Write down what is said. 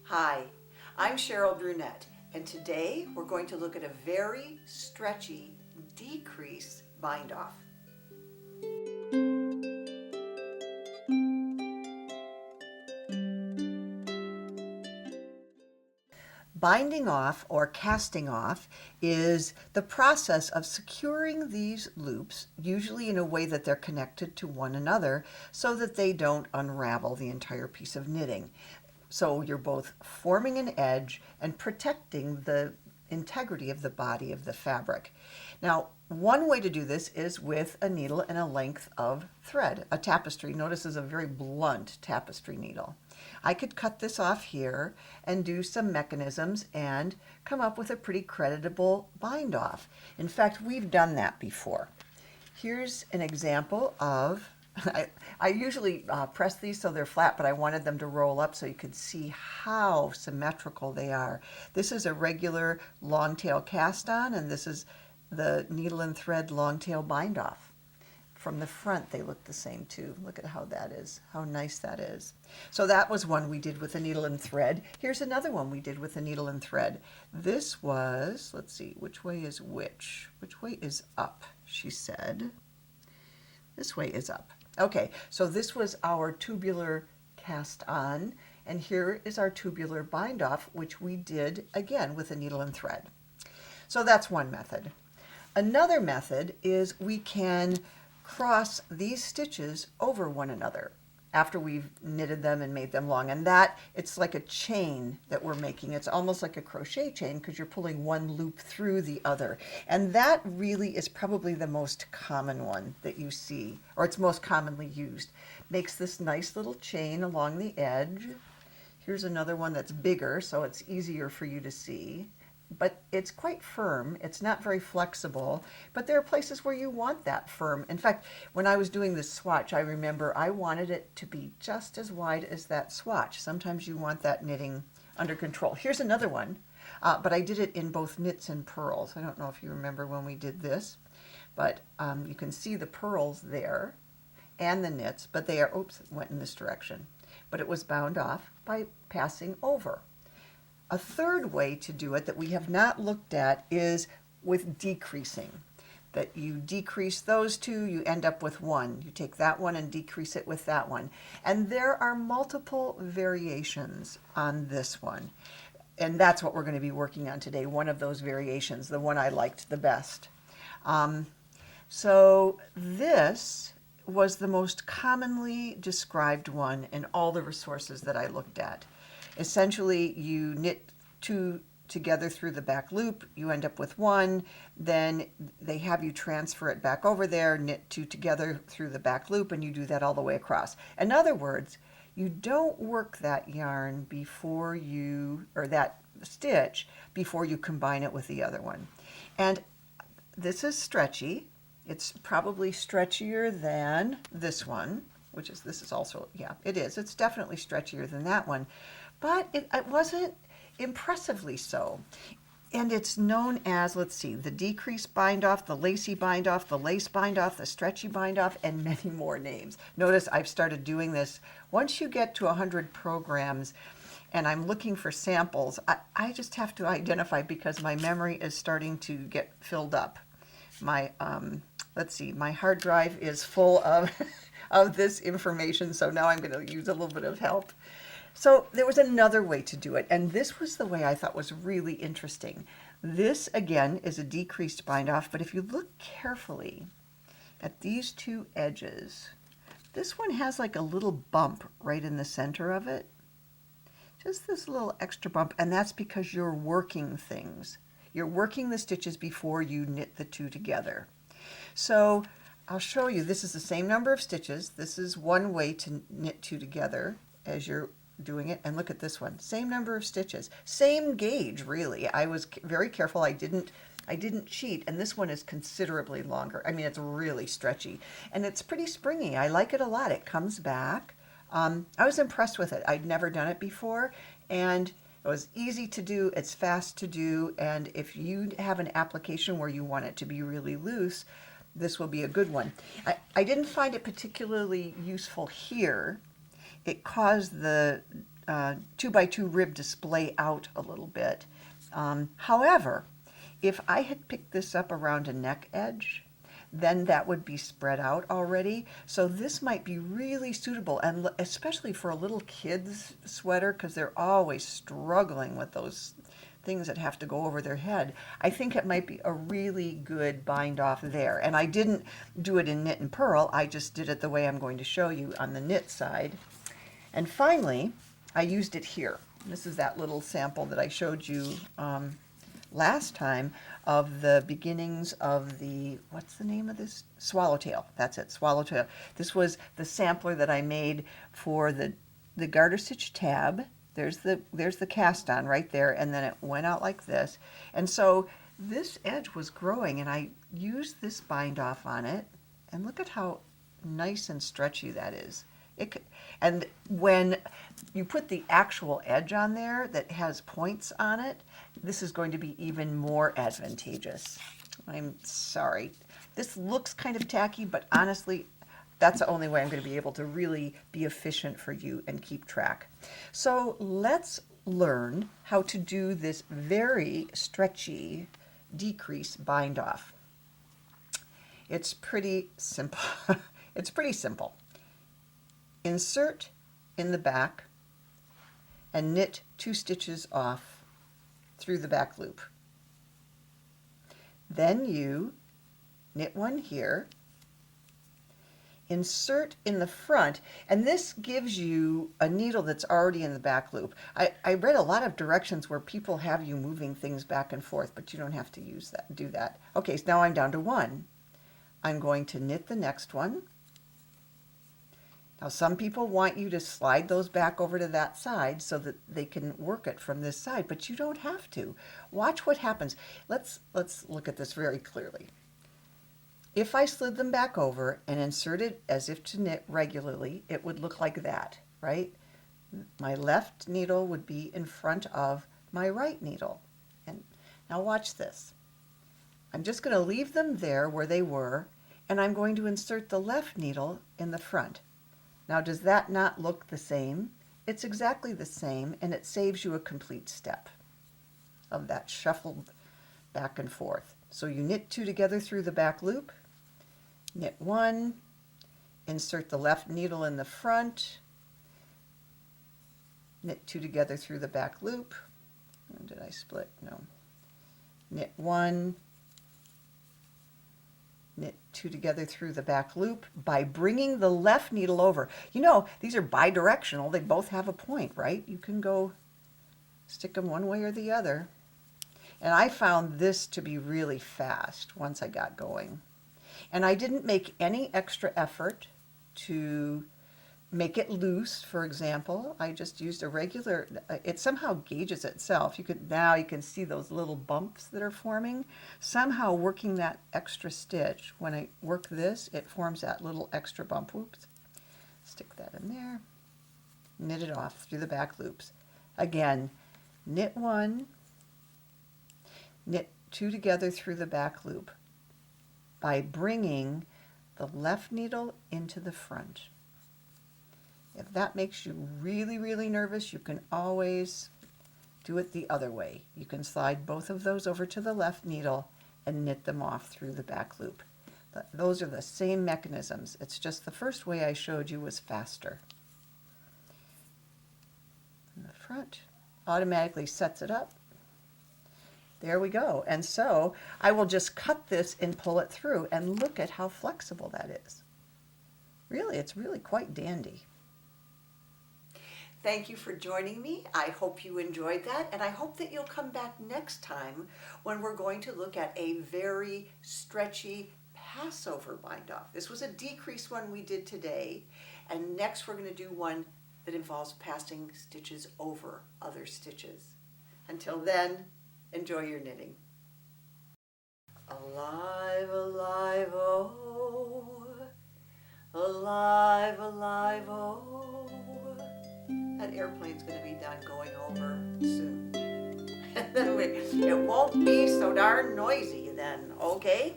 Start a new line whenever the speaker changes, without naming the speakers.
Hi, I'm Cheryl Brunette, and today we're going to look at a very stretchy decrease bind off. Binding off or casting off is the process of securing these loops, usually in a way that they're connected to one another so that they don't unravel the entire piece of knitting. So you're both forming an edge and protecting the integrity of the body of the fabric. Now, one way to do this is with a needle and a length of thread. A tapestry, notice, is a very blunt tapestry needle. I could cut this off here and do some mechanisms and come up with a pretty creditable bind off. In fact, we've done that before. Here's an example of I usually press these so they're flat, but I wanted them to roll up so you could see how symmetrical they are. This is a regular long tail cast on, and this is the needle and thread long tail bind off. From the front, they look the same too. Look at how that is, how nice that is. So that was one we did with a needle and thread. Here's another one we did with a needle and thread. This was, let's see, which way is which? Which way is up, she said. This way is up. Okay, so this was our tubular cast on, and here is our tubular bind off, which we did again with a needle and thread. So that's one method. Another method is we can cross these stitches over one another after we've knitted them and made them long, and that it's like a chain that we're making. It's almost like a crochet chain because you're pulling one loop through the other, and that really is probably the most common one that you see, or it's most commonly used. Makes this nice little chain along the edge. Here's another one that's bigger, so it's easier for you to see. But it's quite firm. It's not very flexible, but there are places where you want that firm. In fact, when I was doing this swatch, I remember I wanted it to be just as wide as that swatch. Sometimes you want that knitting under control. Here's another one, but I did it in both knits and purls. I don't know if you remember when we did this, but you can see the purls there and the knits, but they are, oops, it went in this direction. But it was bound off by passing over. A third way to do it that we have not looked at is with decreasing. That you decrease those two, you end up with one. You take that one and decrease it with that one. And there are multiple variations on this one. And that's what we're going to be working on today, one of those variations, the one I liked the best. So this was the most commonly described one in all the resources that I looked at. Essentially, you knit two together through the back loop, you end up with one, then they have you transfer it back over there, knit two together through the back loop, and you do that all the way across. In other words, you don't work that yarn before you, or that stitch, before you combine it with the other one. And this is stretchy. It's probably stretchier than this one, which is, this is also, yeah, it is. It's definitely stretchier than that one. But it wasn't impressively so. And it's known as, let's see, the decrease bind off, the lacy bind off, the lace bind off, the stretchy bind off, and many more names. Notice I've started doing this. Once you get to 100 programs and I'm looking for samples, I just have to identify because my memory is starting to get filled up. My, let's see, my hard drive is full of, of this information, so now I'm going to use a little bit of help. So there was another way to do it, and this was the way I thought was really interesting. This, again, is a decreased bind off, but if you look carefully at these two edges, this one has like a little bump right in the center of it. Just this little extra bump, and that's because you're working things. You're working the stitches before you knit the two together. So I'll show you, this is the same number of stitches. This is one way to knit two together as you're doing it, and look at this one, same number of stitches, same gauge really. I was very careful, I didn't cheat, and this one is considerably longer. I mean, it's really stretchy and it's pretty springy. I like it a lot. It comes back. I was impressed with it. I'd never done it before, and it was easy to do, it's fast to do, and if you have an application where you want it to be really loose, this will be a good one. I didn't find it particularly useful here. It caused the 2x2 rib to splay out a little bit. However, if I had picked this up around a neck edge, then that would be spread out already. So this might be really suitable, and especially for a little kid's sweater, because they're always struggling with those things that have to go over their head. I think it might be a really good bind off there. And I didn't do it in knit and purl, I just did it the way I'm going to show you on the knit side. And finally, I used it here. This is that little sample that I showed you last time of the beginnings of the, what's the name of this? Swallowtail. That's it, Swallowtail. This was the sampler that I made for the garter stitch tab. There's the cast on right there, and then it went out like this. And so this edge was growing, and I used this bind off on it, and look at how nice and stretchy that is. And when you put the actual edge on there that has points on it, this is going to be even more advantageous. I'm sorry. This looks kind of tacky, but honestly, that's the only way I'm going to be able to really be efficient for you and keep track. So let's learn how to do this very stretchy decrease bind off. It's pretty simple. It's pretty simple. Insert in the back and knit 2 stitches off through the back loop. Then you knit 1 here, insert in the front, and this gives you a needle that's already in the back loop. I read a lot of directions where people have you moving things back and forth, but you don't have to do that. Okay, so now I'm down to 1. I'm going to knit the next one. Now some people want you to slide those back over to that side so that they can work it from this side, but you don't have to. Watch what happens. Let's look at this very clearly. If I slid them back over and inserted as if to knit regularly, it would look like that, right? My left needle would be in front of my right needle. And now watch this. I'm just going to leave them there where they were, and I'm going to insert the left needle in the front. Now, does that not look the same? It's exactly the same, and it saves you a complete step of that shuffled back and forth. So you knit 2 together through the back loop, knit 1, insert the left needle in the front, knit 2 together through the back loop. Did I split? No. Knit 1, knit 2 together through the back loop by bringing the left needle over. You know, these are bidirectional. They both have a point, right? You can go stick them one way or the other. And I found this to be really fast once I got going. And I didn't make any extra effort to make it loose, for example. I just used a regular, it somehow gauges itself. Now you can see those little bumps that are forming. Somehow working that extra stitch, when I work this, it forms that little extra bump. Whoops. Stick that in there. Knit it off through the back loops. Again, knit 1, knit 2 together through the back loop by bringing the left needle into the front. If that makes you really, really nervous, you can always do it the other way. You can slide both of those over to the left needle and knit them off through the back loop. Those are the same mechanisms. It's just the first way I showed you was faster. And the front automatically sets it up. There we go. And so I will just cut this and pull it through, and look at how flexible that is. Really, it's really quite dandy. Thank you for joining me. I hope you enjoyed that, and I hope that you'll come back next time when we're going to look at a very stretchy Passover bind off. This was a decrease one we did today, and next we're going to do one that involves passing stitches over other stitches. Until then, enjoy your knitting. Alive, alive, oh, alive, alive, oh. That airplane's going to be done going over soon. It won't be so darn noisy then, okay?